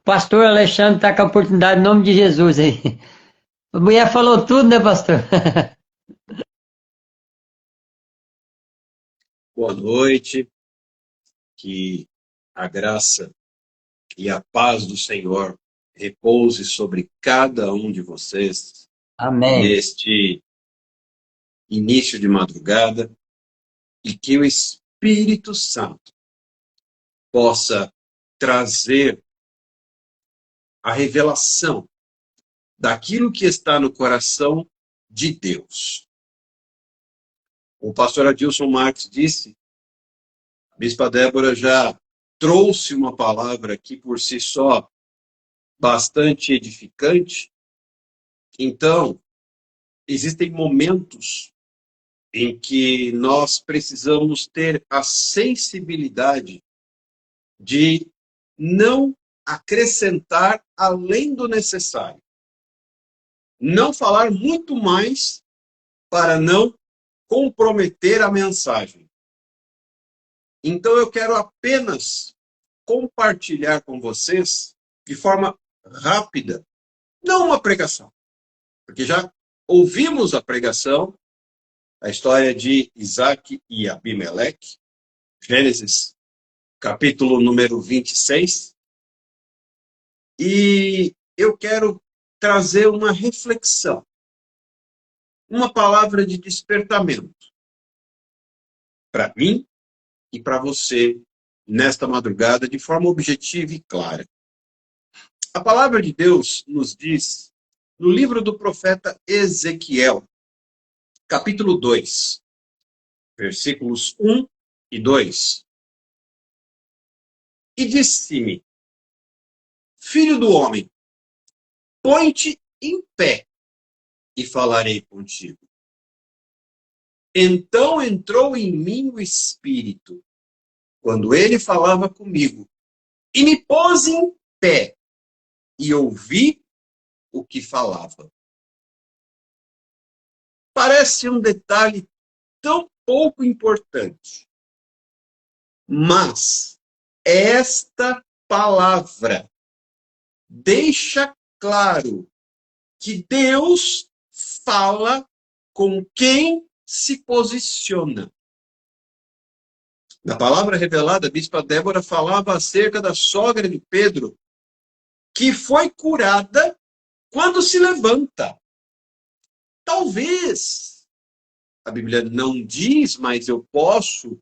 pastor Alexandre está com a oportunidade em nome de Jesus aí. A mulher falou tudo, né, pastor? Boa noite, que a graça e a paz do Senhor repouse sobre cada um de vocês Amém. neste início de madrugada e que o Espírito Santo possa trazer a revelação daquilo que está no coração de Deus. O pastor Adilson Marques disse, a bispa Débora já trouxe uma palavra aqui por si só bastante edificante. Então, existem momentos em que nós precisamos ter a sensibilidade de não acrescentar além do necessário. Não falar muito mais para não comprometer a mensagem. Então eu quero apenas compartilhar com vocês de forma rápida, não uma pregação, porque já ouvimos a pregação, a história de Isaac e Abimeleque, Gênesis, capítulo número 26. E eu quero trazer uma reflexão, uma palavra de despertamento para mim e para você nesta madrugada, de forma objetiva e clara. A palavra de Deus nos diz, no livro do profeta Ezequiel, capítulo 2, versículos 1 e 2. E disse-me, filho do homem, põe-te em pé e falarei contigo. Então entrou em mim o Espírito, quando ele falava comigo, e me pôs em pé, e ouvi o que falava. Parece um detalhe tão pouco importante, mas esta palavra deixa claro que Deus fala com quem se posiciona. Na palavra revelada, a bispa Débora falava acerca da sogra de Pedro, que foi curada quando se levanta. Talvez, a Bíblia não diz, mas eu posso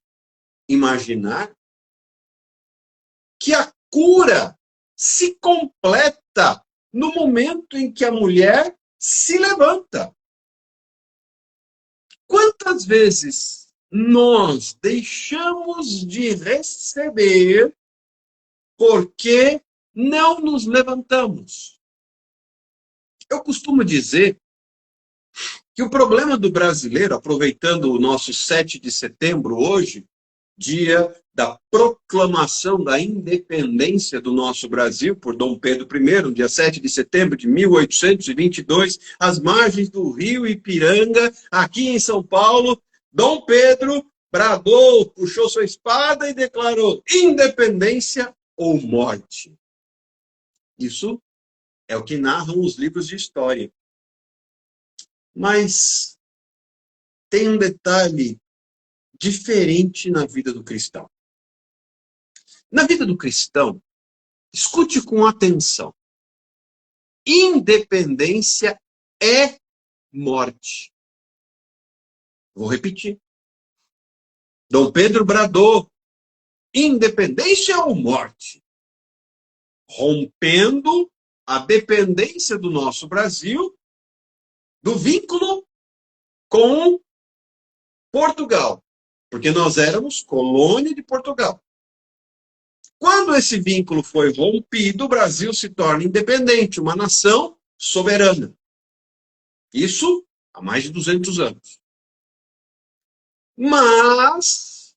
imaginar, que a cura se completa no momento em que a mulher se levanta. Quantas vezes nós deixamos de receber porque não nos levantamos? Eu costumo dizer que o problema do brasileiro, aproveitando o nosso 7 de setembro hoje, dia da proclamação da independência do nosso Brasil por Dom Pedro I, no dia 7 de setembro de 1822, às margens do rio Ipiranga, aqui em São Paulo, Dom Pedro bradou, puxou sua espada e declarou independência ou morte. Isso é o que narram os livros de história. Mas tem um detalhe diferente na vida do cristão. Na vida do cristão, escute com atenção. Independência é morte. Vou repetir. Dom Pedro bradou, independência ou morte? Rompendo a dependência do nosso Brasil do vínculo com Portugal, porque nós éramos colônia de Portugal. Quando esse vínculo foi rompido, o Brasil se torna independente, uma nação soberana. Isso há mais de 200 anos. Mas,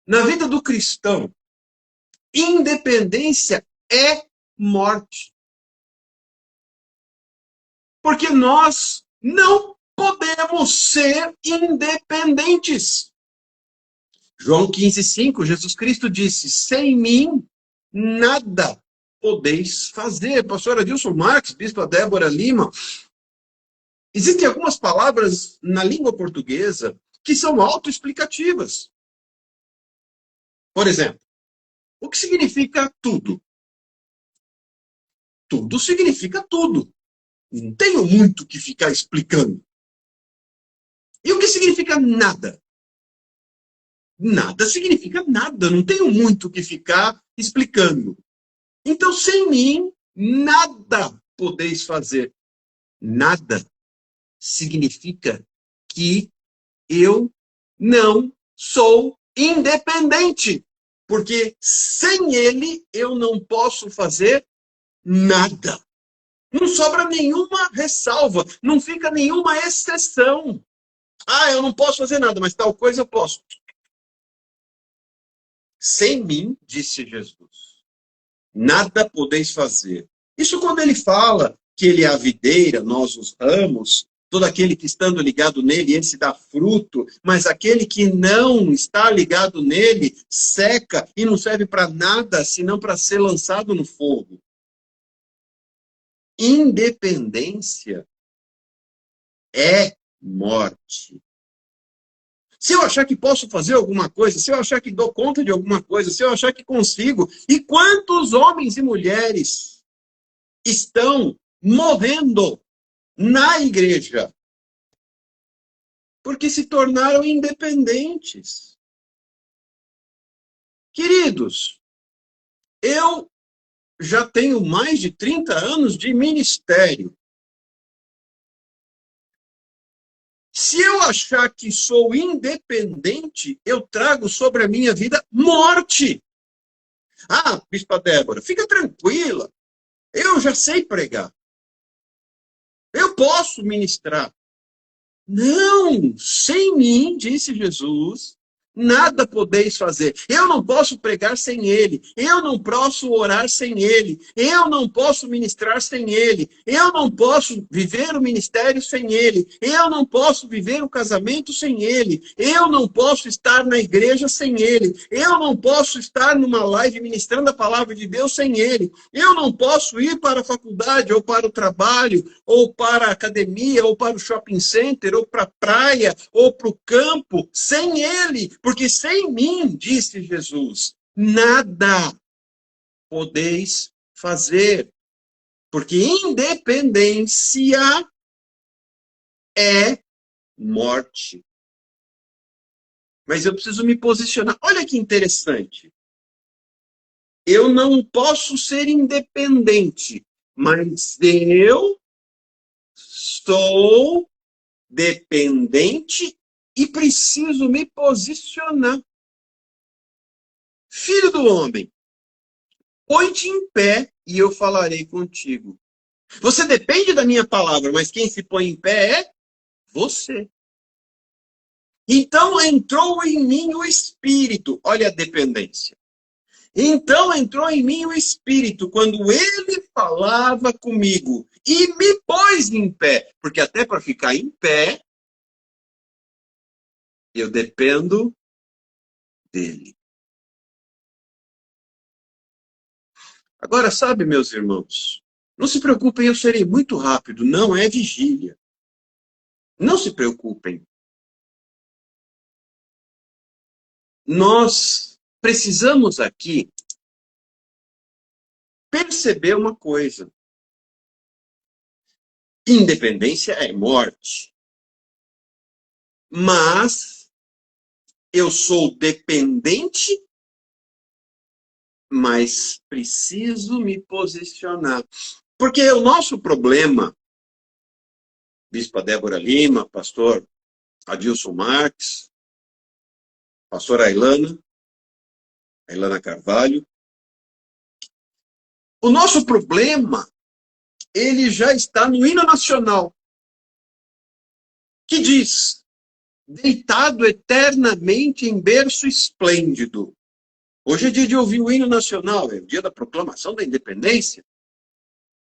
na vida do cristão, independência é morte. Porque nós não podemos ser independentes. João 15,5, Jesus Cristo disse, sem mim, nada podeis fazer. Pastor Adilson Marques, Bispa Débora Lima, existem algumas palavras na língua portuguesa que são autoexplicativas. Por exemplo, o que significa tudo? Tudo significa tudo. Não tenho muito que ficar explicando. E o que significa nada? Nada significa nada. Não tenho muito que ficar explicando. Então, sem mim, nada podeis fazer. Nada significa que eu não sou independente. Porque sem ele, eu não posso fazer nada. Não sobra nenhuma ressalva. Não fica nenhuma exceção. Ah, eu não posso fazer nada, mas tal coisa eu posso. Sem mim, disse Jesus, nada podeis fazer. Isso quando ele fala que ele é a videira, nós os ramos, todo aquele que estando ligado nele, esse dá fruto, mas aquele que não está ligado nele, seca e não serve para nada, senão para ser lançado no fogo. Independência é morte. Se eu achar que posso fazer alguma coisa, se eu achar que dou conta de alguma coisa, se eu achar que consigo, e quantos homens e mulheres estão morrendo na igreja porque se tornaram independentes? Queridos, eu já tenho mais de 30 anos de ministério. Se eu achar que sou independente, eu trago sobre a minha vida morte. Ah, Bispa Débora, fica tranquila. Eu já sei pregar. Eu posso ministrar. Não, sem mim, disse Jesus, nada podeis fazer. Eu não posso pregar sem ele. Eu não posso orar sem ele. Eu não posso ministrar sem ele. Eu não posso viver o ministério sem ele. Eu não posso viver o casamento sem ele. Eu não posso estar na igreja sem ele. Eu não posso estar numa live ministrando a palavra de Deus sem ele. Eu não posso ir para a faculdade, ou para o trabalho, ou para a academia, ou para o shopping center, ou para a praia, ou para o campo, sem ele. Porque sem mim, disse Jesus, nada podeis fazer. Porque independência é morte. Mas eu preciso me posicionar. Olha que interessante. Eu não posso ser independente, mas eu sou dependente e preciso me posicionar. Filho do homem, põe-te em pé e eu falarei contigo. Você depende da minha palavra, mas quem se põe em pé é você. Então entrou em mim o Espírito. Olha a dependência. Então entrou em mim o Espírito quando ele falava comigo e me pôs em pé. Porque até para ficar em pé, eu dependo dele. Agora, sabe, meus irmãos, não se preocupem, eu serei muito rápido. Não é vigília. Não se preocupem. Nós precisamos aqui perceber uma coisa. Independência é morte. Mas eu sou dependente, mas preciso me posicionar. Porque o nosso problema, Bispa Débora Lima, pastor Adilson Marques, pastor Ailana Carvalho, o nosso problema, ele já está no hino nacional, que diz, deitado eternamente em berço esplêndido. Hoje é dia de ouvir o hino nacional, é o dia da proclamação da independência.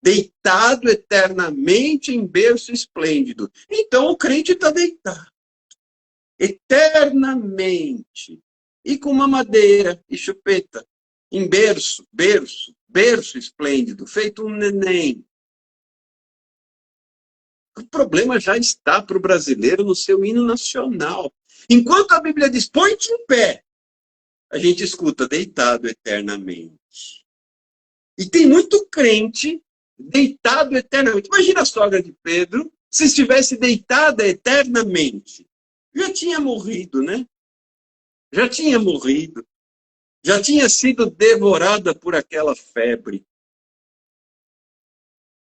Deitado eternamente em berço esplêndido. Então o crente está deitado. Eternamente. e com mamadeira e chupeta, em berço esplêndido, feito um neném. O problema já está para o brasileiro no seu hino nacional. Enquanto a Bíblia diz, põe-te em pé, a gente escuta deitado eternamente. E tem muito crente deitado eternamente. Imagina a sogra de Pedro se estivesse deitada eternamente. Já tinha morrido, né? Já tinha morrido. Já tinha sido devorada por aquela febre.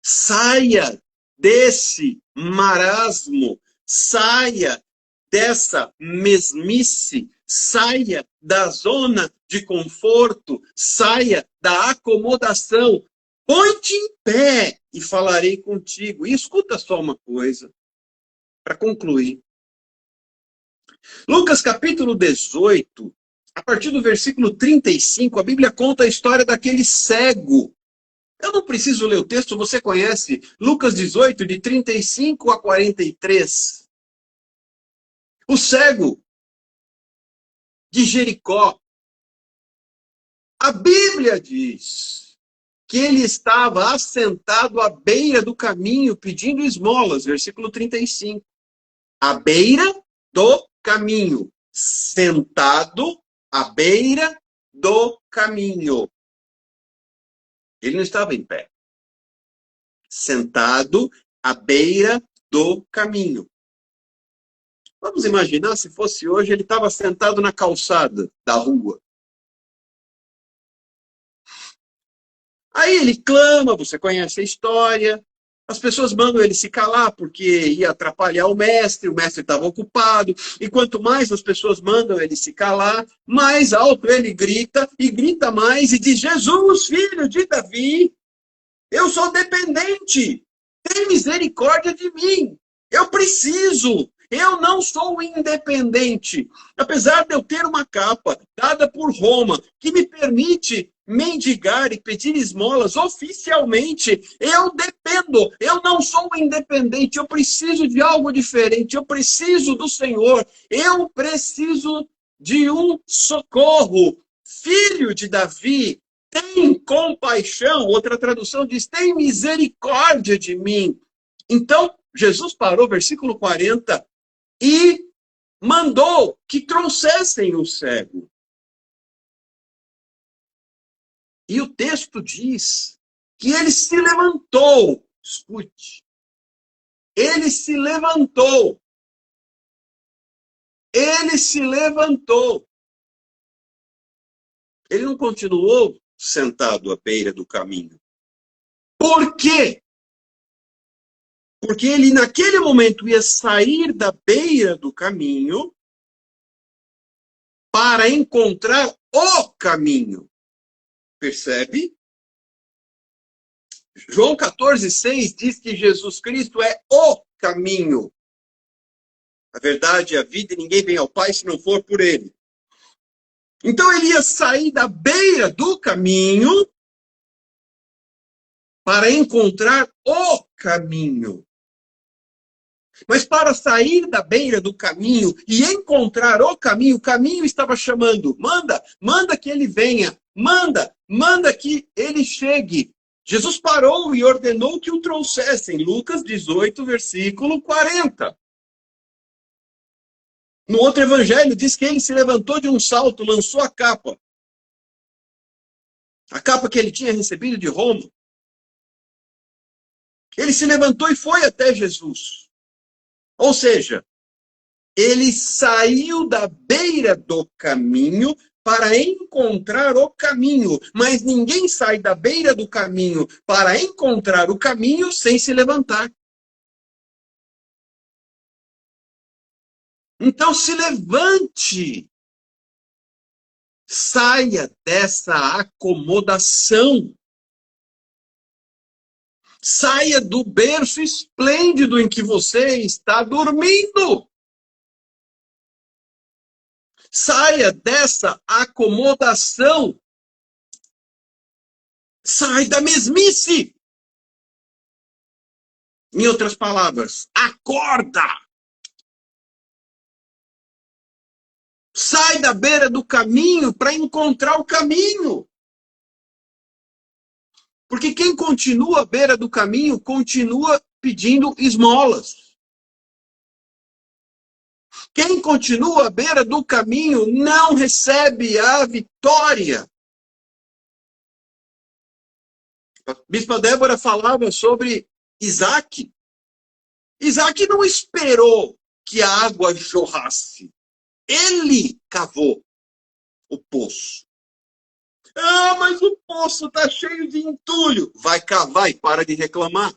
Saia desse marasmo, saia dessa mesmice, saia da zona de conforto, saia da acomodação. Põe-te em pé e falarei contigo. E escuta só uma coisa, para concluir. Lucas capítulo 18, a partir do versículo 35, a Bíblia conta a história daquele cego. Eu não preciso ler o texto, você conhece. Lucas 18, de 35 a 43. O cego de Jericó. A Bíblia diz que ele estava assentado à beira do caminho pedindo esmolas. Versículo 35. À beira do caminho. Sentado à beira do caminho. Ele não estava em pé. Sentado à beira do caminho. Vamos imaginar se fosse hoje, ele estava sentado na calçada da rua. Aí ele clama, você conhece a história. As pessoas mandam ele se calar porque ia atrapalhar o mestre estava ocupado. E quanto mais as pessoas mandam ele se calar, mais alto ele grita, e grita mais, e diz, Jesus, filho de Davi, eu sou dependente, tem misericórdia de mim, eu preciso. Eu não sou independente. Apesar de eu ter uma capa dada por Roma, que me permite mendigar e pedir esmolas oficialmente, eu dependo. Eu não sou independente. Eu preciso de algo diferente. Eu preciso do Senhor. Eu preciso de um socorro. Filho de Davi, tem compaixão. Outra tradução diz, tem misericórdia de mim. Então, Jesus parou, versículo 40, e mandou que trouxessem o cego. E o texto diz que ele se levantou. Escute. Ele se levantou. Ele se levantou. Ele não continuou sentado à beira do caminho. Por quê? Porque ele, naquele momento, ia sair da beira do caminho para encontrar o caminho. Percebe? João 14,6 diz que Jesus Cristo é o caminho. A verdade, a vida, e ninguém vem ao Pai se não for por ele. Então ele ia sair da beira do caminho para encontrar o caminho. Mas para sair da beira do caminho e encontrar o caminho estava chamando. Manda que ele venha. Manda que ele chegue. Jesus parou e ordenou que o trouxessem. Lucas 18, versículo 40. No outro evangelho diz que ele se levantou de um salto, lançou a capa. A capa que ele tinha recebido de Roma. Ele se levantou e foi até Jesus. Ou seja, ele saiu da beira do caminho para encontrar o caminho. Mas ninguém sai da beira do caminho para encontrar o caminho sem se levantar. Então se levante. Saia dessa acomodação. Saia do berço esplêndido em que você está dormindo. Saia dessa acomodação. Sai da mesmice. Em outras palavras, acorda. Sai da beira do caminho para encontrar o caminho. Porque quem continua à beira do caminho continua pedindo esmolas. Quem continua à beira do caminho não recebe a vitória. A Bispa Débora falava sobre Isaac. Isaac não esperou que a água jorrasse. Ele cavou o poço. Ah, mas o poço está cheio de entulho. Vai cavar e para de reclamar.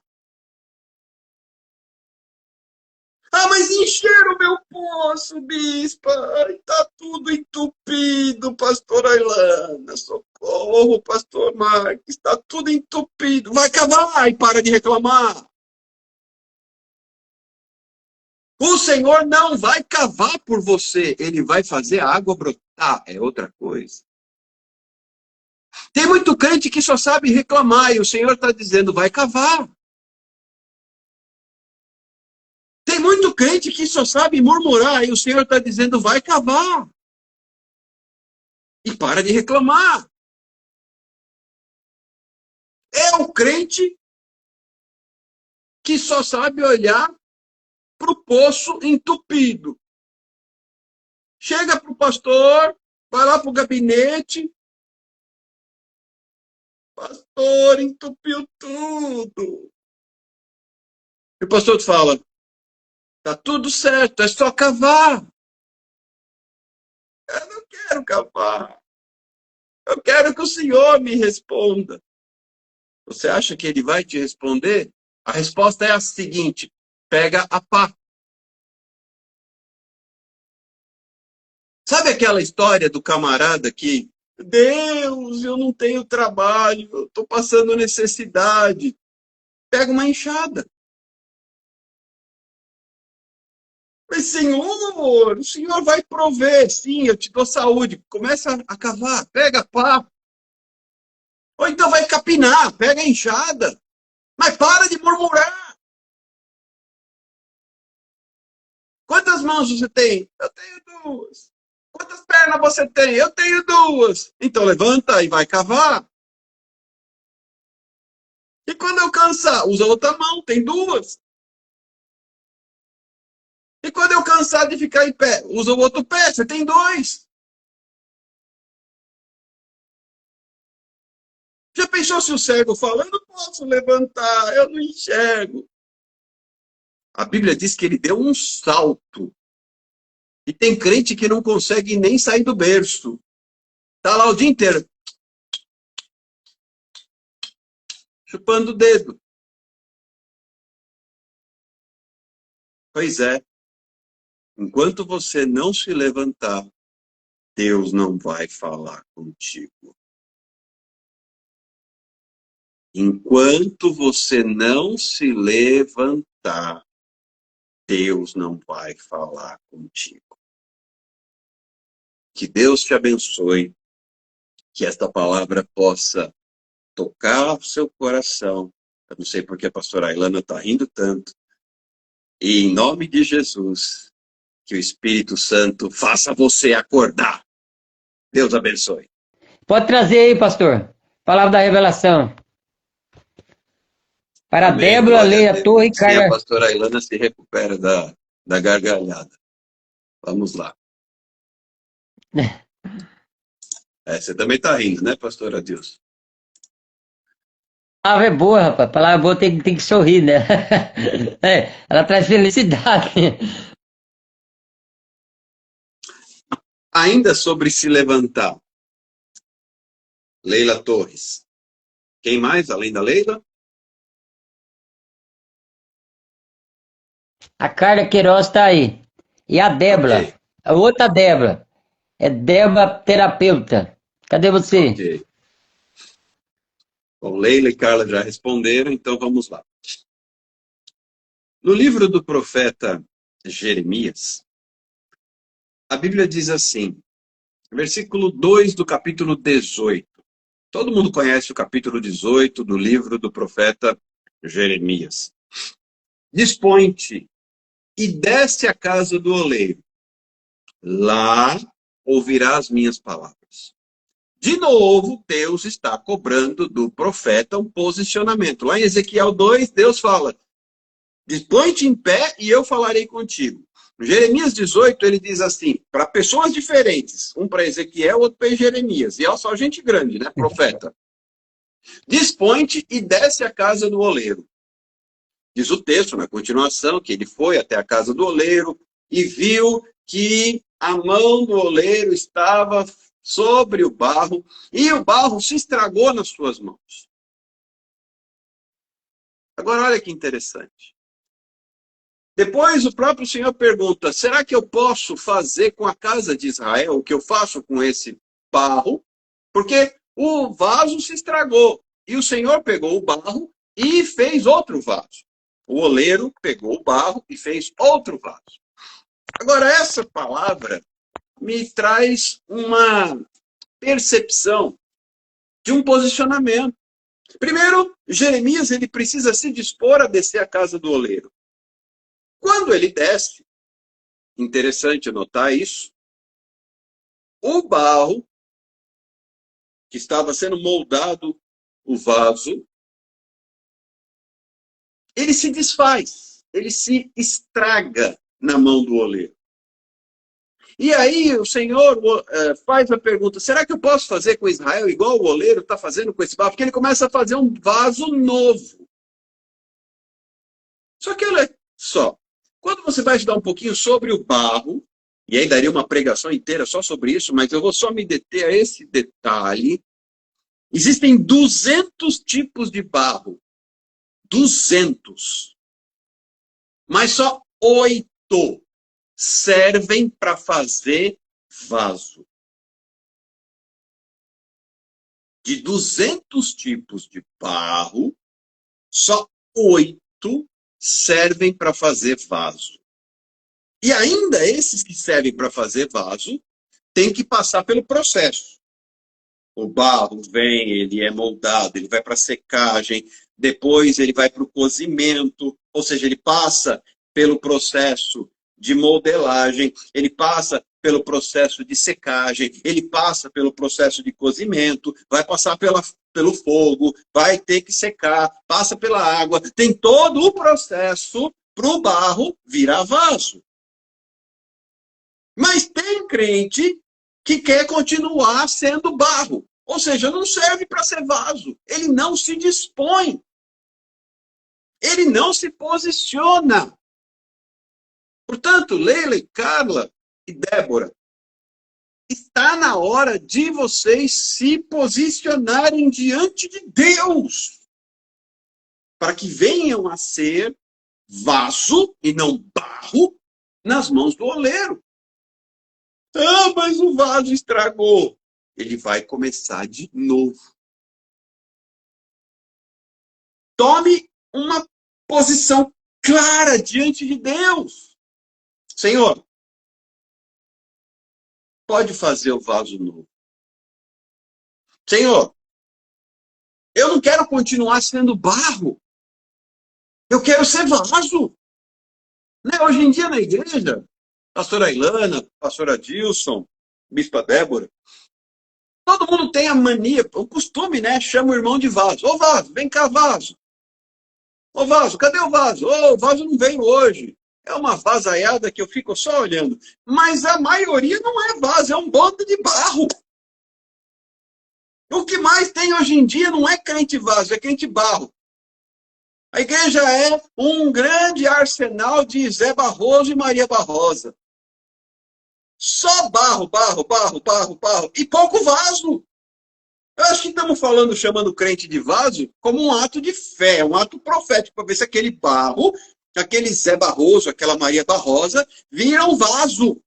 Ah, mas encheram o meu poço, bispa. Está tudo entupido, pastor Ailana. Socorro, pastor Marques. Está tudo entupido. Vai cavar e para de reclamar. O Senhor não vai cavar por você. Ele vai fazer a água brotar. É outra coisa. Tem muito crente que só sabe reclamar e o Senhor está dizendo, vai cavar. Tem muito crente que só sabe murmurar e o Senhor está dizendo, vai cavar. E para de reclamar. É o crente que só sabe olhar para o poço entupido. Chega para o pastor, vai lá para o gabinete. Pastor, entupiu tudo. E o pastor fala, tá tudo certo, é só cavar. Eu não quero cavar. Eu quero que o Senhor me responda. Você acha que ele vai te responder? A resposta é a seguinte, pega a pá. Sabe aquela história do camarada que, Deus, eu não tenho trabalho, eu estou passando necessidade. Pega uma enxada. Mas, Senhor, o Senhor vai prover. Sim, eu te dou saúde. Começa a cavar, pega a pá. Ou então vai capinar, pega a enxada. Mas para de murmurar. Quantas mãos você tem? Eu tenho duas. Quantas pernas você tem? Eu tenho duas. Então levanta e vai cavar. E quando eu cansar, usa outra mão, tem duas. E quando eu cansar de ficar em pé, usa o outro pé, você tem dois. Já pensou se o cego fala, eu não posso levantar, eu não enxergo. A Bíblia diz que ele deu um salto. E tem crente que não consegue nem sair do berço. Está lá o dia inteiro. Chupando o dedo. Pois é. Enquanto você não se levantar, Deus não vai falar contigo. Enquanto você não se levantar, Deus não vai falar contigo. Que Deus te abençoe, que esta palavra possa tocar o seu coração. Eu não sei porque a pastora Ailana está rindo tanto. E em nome de Jesus, que o Espírito Santo faça você acordar. Deus abençoe. Pode trazer aí, pastor. Palavra da revelação. Para Amém. Débora, Glória a Leia Deus. Torre e Sim, a Carla. pastora Ailana se recupera da gargalhada. Vamos lá. Você também está rindo, né, pastora Dilson? Palavra é boa, rapaz. Palavra boa tem que sorrir, né? É, ela traz felicidade. Ainda sobre se levantar. Leila Torres. Quem mais, além da Leila? A Carla Queiroz está aí. E a Débora. Ok. A outra Débora. É Débora terapeuta. Cadê você? Ok. Bom, Leila e Carla já responderam, então vamos lá. No livro do profeta Jeremias, a Bíblia diz assim, versículo 2 do capítulo 18. Todo mundo conhece o capítulo 18 do livro do profeta Jeremias. Dispõe-te e desce à casa do oleiro. Lá ouvirá as minhas palavras. De novo, Deus está cobrando do profeta um posicionamento. Lá em Ezequiel 2, Deus fala: dispõe-te em pé e eu falarei contigo. No Jeremias 18, ele diz assim, para pessoas diferentes, um para Ezequiel, outro para Jeremias. E é só gente grande, né, profeta. Dispõe-te e desce à casa do oleiro. Diz o texto, na continuação, que ele foi até a casa do oleiro e viu que a mão do oleiro estava sobre o barro e o barro se estragou nas suas mãos. Agora, olha que interessante. Depois o próprio Senhor pergunta, será que eu posso fazer com a casa de Israel o que eu faço com esse barro? Porque o vaso se estragou. E o Senhor pegou o barro e fez outro vaso. O oleiro pegou o barro e fez outro vaso. Agora, essa palavra me traz uma percepção de um posicionamento. Primeiro, Jeremias ele precisa se dispor a descer a casa do oleiro. Quando ele desce, interessante notar isso, o barro que estava sendo moldado, o vaso, ele se desfaz, ele se estraga na mão do oleiro. E aí o Senhor faz a pergunta, será que eu posso fazer com Israel igual o oleiro está fazendo com esse barro? Porque ele começa a fazer um vaso novo. Só que olha só, quando você vai estudar um pouquinho sobre o barro, e aí daria uma pregação inteira só sobre isso, mas eu vou só me deter a esse detalhe. Existem 200 tipos de barro. 200. Mas só 8 servem para fazer vaso. De 200 tipos de barro, só 8 servem para fazer vaso. E ainda esses que servem para fazer vaso, têm que passar pelo processo. O barro vem, ele é moldado, ele vai para a secagem, depois ele vai para o cozimento, ou seja, ele passa pelo processo de modelagem, ele passa pelo processo de secagem, ele passa pelo processo de cozimento, vai passar pelo fogo, vai ter que secar, passa pela água, tem todo o processo para o barro virar vaso. Mas tem crente que quer continuar sendo barro. Ou seja, não serve para ser vaso. Ele não se dispõe. Ele não se posiciona. Portanto, Leila, Carla e Débora, está na hora de vocês se posicionarem diante de Deus. Para que venham a ser vaso e não barro nas mãos do oleiro. Ah, mas o vaso estragou. Ele vai começar de novo. Tome uma posição clara diante de Deus. Senhor, pode fazer o vaso novo. Senhor, eu não quero continuar sendo barro. Eu quero ser vaso. Né? Hoje em dia na igreja, pastora Ilana, pastora Dilson, bispa Débora, todo mundo tem a mania, o costume, né? Chama o irmão de vaso. Ô vaso, vem cá, vaso. Ô vaso, cadê o vaso? Ô, o vaso não veio hoje. É uma vasaiada que eu fico só olhando. Mas a maioria não é vaso, é um bando de barro. O que mais tem hoje em dia não é crente vaso, é crente barro. A igreja é um grande arsenal de Zé Barroso e Maria Barrosa. Só barro, barro, barro, barro, barro. E pouco vaso. Eu acho que estamos falando, chamando o crente de vaso, como um ato de fé, um ato profético, para ver se aquele barro, aquele Zé Barroso, aquela Maria Barrosa, viram vaso.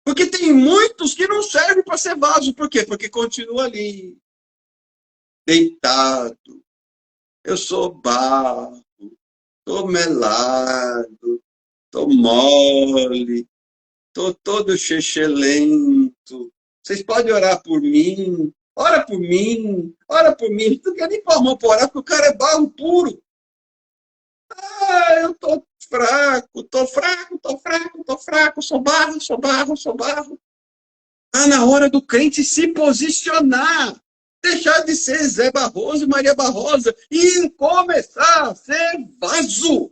Porque tem muitos que não servem para ser vaso. Por quê? Porque continua ali, deitado. Eu sou barro, estou melado, estou mole, estou todo chechelento. Vocês podem orar por mim? Ora por mim, ora por mim. Não quer nem pôr a mão para orar, porque o cara é barro puro. Ah, eu estou fraco, tô fraco, tô fraco, tô fraco, sou barro, sou barro, sou barro. Está na hora do crente se posicionar. Deixar de ser Zé Barroso e Maria Barrosa e começar a ser vaso.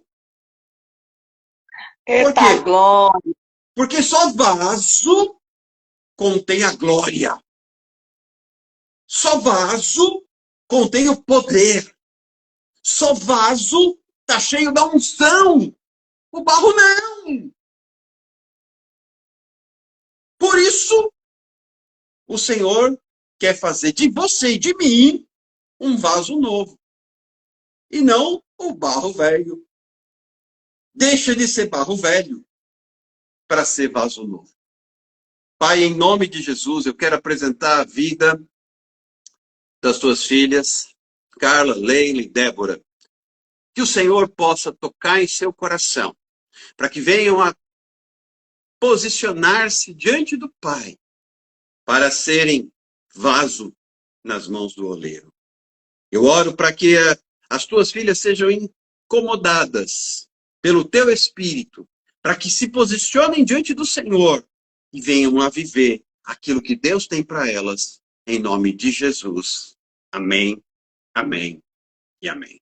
Por Eita quê? glória! Porque só vaso contém a glória. Só vaso contém o poder. Só vaso está cheio da unção. O barro não. Por isso, o Senhor quer fazer de você e de mim um vaso novo. E não o barro velho. Deixa de ser barro velho para ser vaso novo. Pai, em nome de Jesus, eu quero apresentar a vida das tuas filhas, Carla, Leila e Débora. Que o Senhor possa tocar em seu coração, para que venham a posicionar-se diante do Pai, para serem vaso nas mãos do oleiro. Eu oro para que as tuas filhas sejam incomodadas pelo teu Espírito, para que se posicionem diante do Senhor e venham a viver aquilo que Deus tem para elas, em nome de Jesus. Amém, amém e amém.